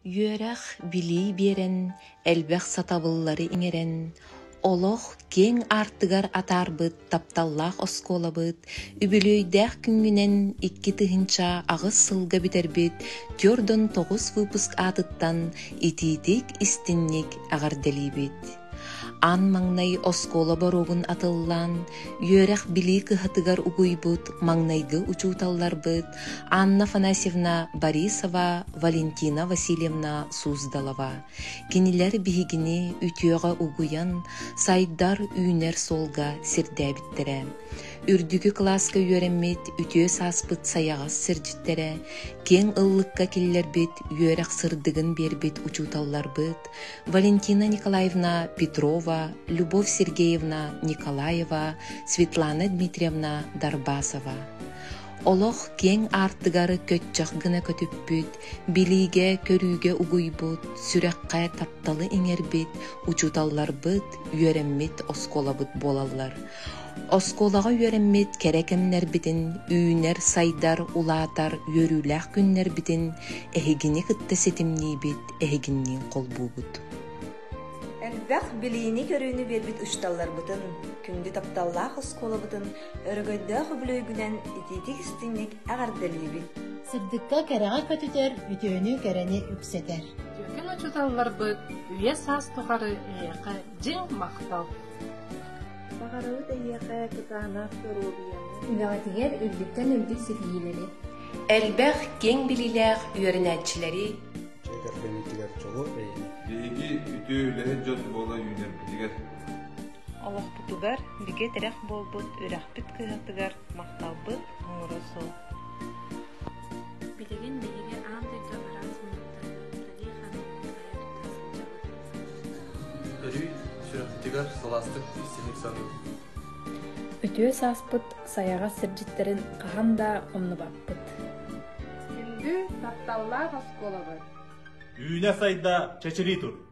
Юөрэх билии биэрэн, элбэх сатабыллары иңерен, олох кең артыгар атарбыт тапталлах осколабыт, үбүлөйдэх күнгүнен икки тыһынча агыс сылга битербит, тёрдон 9 выпуск атыттан ититик истинник агарделибит. Ан маңнай оскола боругун атыллан, юөрэх билии кыһатыгар угуйбут, маңнайгы учууталларбыт, Анна Афанасьевна Борисова, Валентина Васильевна Суздалова. Кинилер биһигини үтүөҕө угуян, сайдар үүнер солга сирдээбиттере. Үрдүгү класска үөрэммит үтүө сааспыт саяҕас сирдиттере, кең ыллыкка киллербит, үөрэх сырдыгын бербит учууталларбыт, Валентина Николаевна Петрова, Любовь Сергеевна Николаева, Светлана Дмитриевна Дарбасова. Олох кең артыгары көтчах гына көтүппүт, билиге көрүүгө угуйбут, сүрэккэ тапталы иңербит, учууталларбыт, үөрэммит осколабыт болаллар. Осколага үөрэммит керекемнербитин, үүнер сайдар улаатар үөрүүлэх күннербитин, эһигини кытта сетимниибит, эһигинниин колбуубут. Элбэх билиини көрүүнү бербит ушталларбытын, күндү тапталлаах осколабытын, өрөгөйдөөх өбүлөйгүнэн ититик истинник агарделиибит. Сырдыкка кереға көтүтер, үтөөнү керени үксетер. Төкін учуталларбыт, үйе саас тухары эйэқа жиң мақтал. Бағарауыт эйэқа тутаанақ торуубияны. Үлағатигер үрдүктен үрдүк сиргиилери. Элбэх кең билилээх үөрэнээчилери Деги үтөөлэһэ жот бола үйнер билигер. Олох бутугар, биге терех болбут, үрәхпит кыһатыгар, мақталбыт, оңоросо. Билеген беге андайга барасмыттар, таги ханым кайыр Өрүй сүрәхтигар саластык истинник сану. Үтүө сааспыт саяга сирдиттерин кахан да омнубаппыт. Күндү тапталлаах осколабыт. Үйне сайда чечери тур.